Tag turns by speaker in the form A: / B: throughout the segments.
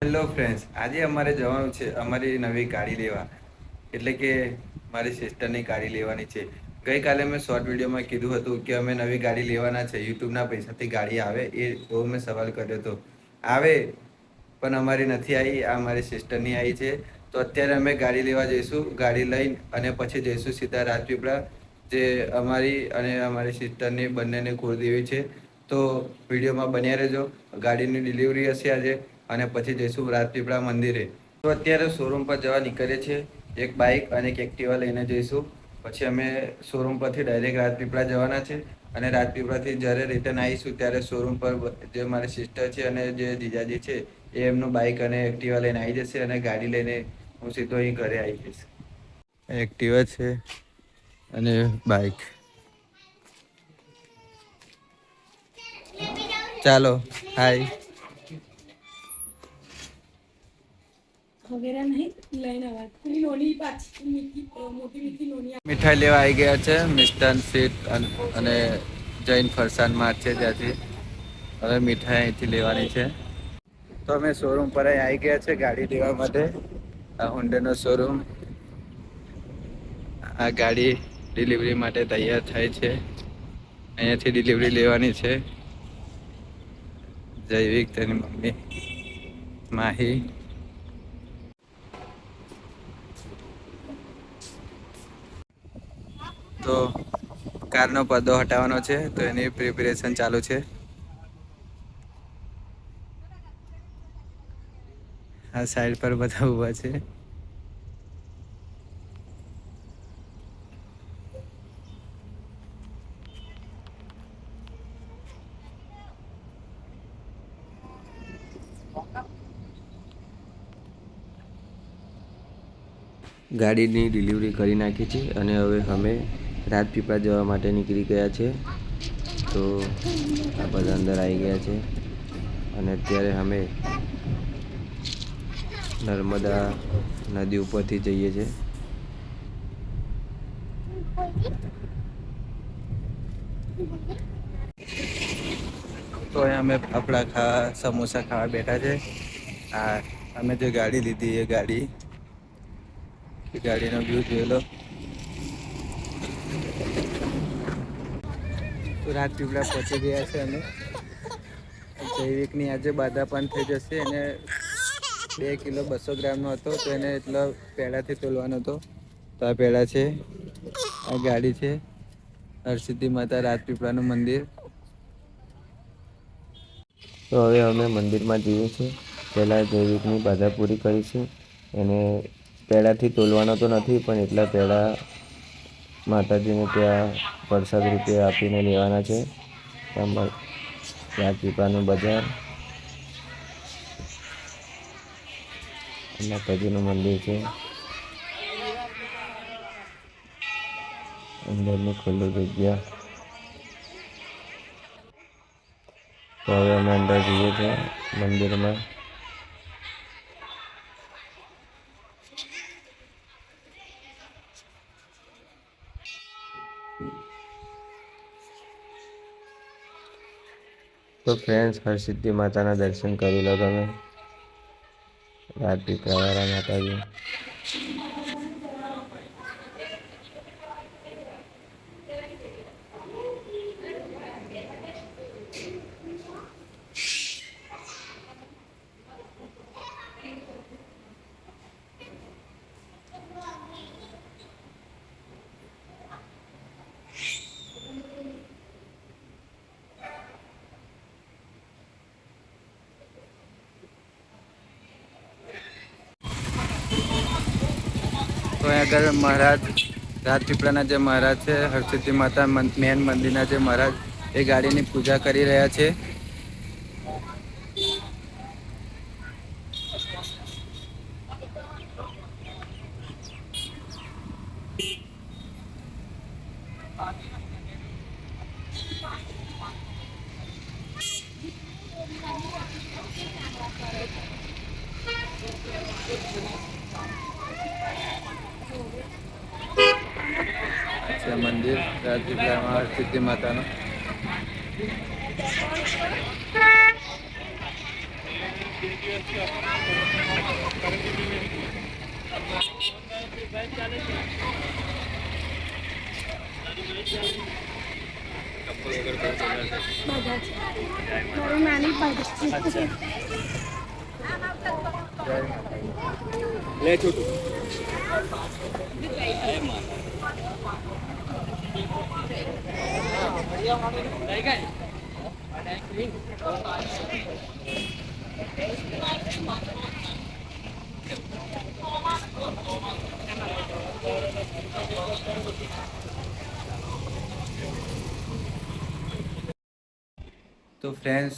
A: Hello friends, આજે અમારે જવાનું છે અમારી નવી ગાડી લેવા. એટલે કે મારી સિસ્ટરની ગાડી લેવાની છે. ગઈકાલે મેં શોર્ટ વિડીયોમાં કીધું હતું કે અમે નવી ગાડી લેવાના છે. યુટ્યુબના પૈસાથી ગાડી આવે એ એવો મેં સવાલ કર્યો હતો. આવે પણ અમારી નથી આવી. આ મારી સિસ્ટરની આવી છે. તો અત્યારે અમે ગાડી લેવા જઈશું. ગાડી લઈ અને પછી જઈશું સીધા રાજપીપળા, જે અમારી અને અમારી સિસ્ટરની બંનેની કુળદેવી છે. તો વિડીયોમાં બન્યા રહેજો. ગાડીની ડિલિવરી હશે આજે અને પછી જઈશું રાજપીપળા મંદિરે. તો અત્યારે શોરૂમ પર જવા નીકળીએ છીએ. એક બાઇક અને એક એક્ટિવા લઈને જઈશું. પછી અમે શોરૂમ પરથી ડાયરેક્ટ રાજપીપળા જવાના છે. અને રાજપીપળાથી જ્યારે રિટર્ન આવીશું ત્યારે શોરૂમ પર જે મારી સિસ્ટર છે અને જે જીજાજી છે એ એમનું બાઇક અને એક્ટિવા લઈને આવી જશે અને ગાડી લઈને હું સીધો અહીં ઘરે આવી જઈશ. એક્ટિવા છે અને બાઇક. ચાલો, હાય. મીઠાઈ લેવા આવી ગયા છે મિષ્ટાન સ્વીટ અને જૈન ફરસાણ માર્ટ છે ત્યાંથી. હવે મીઠાઈ અહીંથી લેવાની છે. તો અમે શોરૂમ પર આવી ગયા છે ગાડી લેવા માટે. આ હોન્ડાનો શોરૂમ. આ ગાડી ડિલિવરી માટે તૈયાર થાય છે. અહીંયાથી ડિલિવરી લેવાની છે. જૈવિક, તેની મમ્મી માહી. તો કારનો પડદો હટાવવાનો છે, તો એની પ્રિપેરેશન ચાલુ છે. આ સાઈડ પર બધા ઊભા છે.
B: ગાડીની ડિલિવરી કરી નાખી છે અને હવે અમે રાજપીપળા જવા માટે નીકળી ગયા છે. તો આ બધા અંદર આવી ગયા છે અને અત્યારે અમે નર્મદા નદી ઉપરથી જઈએ છીએ.
A: તો અહીંયા અમે ફાફડા ખાવા, સમોસા ખાવા બેઠા છે. હા, અમે જે ગાડી લીધી એ ગાડીનો વ્યૂ જોઈ લો. તો રાજપીપળા પહોંચી ગયા છે અમે. જૈવિકની આજે બાધા થઈ જશે. એને 2 કિલો 200 ગ્રામનો હતો, તો એને એટલો પેડાથી તોલવાનો હતો. તો આ પેડા છે, આ ગાડી છે, હરસિદ્ધિ માતા રાજપીપળાનું મંદિર.
B: તો હવે અમે મંદિરમાં જઈએ છીએ. પહેલાં જૈવિકની બાધા પૂરી કરીશું. એને પેડાથી તોલવાનો તો નથી, પણ એટલા પેડા માતાજીને ત્યાં પ્રસાદ રૂપે આપીને લેવાના છે. રાજપીપળાનું બજાર, માતાજીનું મંદિર છે. અંદરની ખુલ્લી જગ્યા. તો હવે અમે અંદર જઈએ છીએ મંદિરમાં. તો ફ્રેન્ડ્સ, હરસિદ્ધિ માતાના દર્શન કરી લો તમે. રાજપીપળાવાળા માતાજી.
A: તો અહીંયા આગળ મહારાજ, રાજપીપળાના જે મહારાજ છે, હરસિદ્ધિ માતા મેન મંદિરના જે મહારાજ, એ ગાડીની પૂજા કરી રહ્યા છે. છે મંદિર રાજપીપળામાં હરસિદ્ધિ માતાનું.
C: નાની પાડી
A: લે છોટું. તો ફ્રેન્ડ્સ,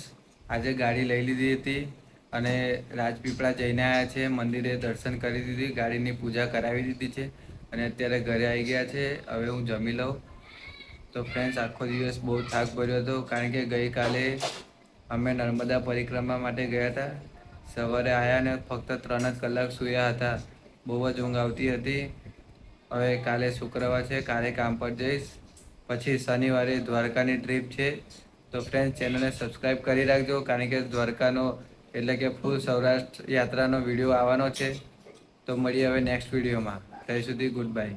A: આજે ગાડી લઈ લીધી હતી અને રાજપીપળા જઈને આવ્યા છે. મંદિરે દર્શન કરી દીધી, ગાડીની પૂજા કરાવી દીધી છે અને અત્યારે ઘરે આવી ગયા છે. હવે હું જમી લઉં. તો ફ્રેન્ડ્સ, આખો દિવસ બહુ થાક ભર્યો હતો કારણ કે ગઈકાલે અમે નર્મદા પરિક્રમા માટે ગયા હતા. સવારે આવ્યા ને ફક્ત 3 જ કલાક સૂયા હતા. બહુ જ ઊંઘ આવતી હતી. હવે કાલે શુક્રવાર છે, કાલે કામ પર જઈશ. પછી શનિવારે દ્વારકાની ટ્રીપ છે. તો ફ્રેન્ડ્સ, ચેનલને સબસ્ક્રાઈબ કરી રાખજો કારણ કે દ્વારકાનો એટલે કે ફૂલ સૌરાષ્ટ્ર યાત્રાનો વિડીયો આવવાનો છે. તો મળીએ હવે નેક્સ્ટ વિડીયોમાં. ત્યાં સુધી ગુડ બાય.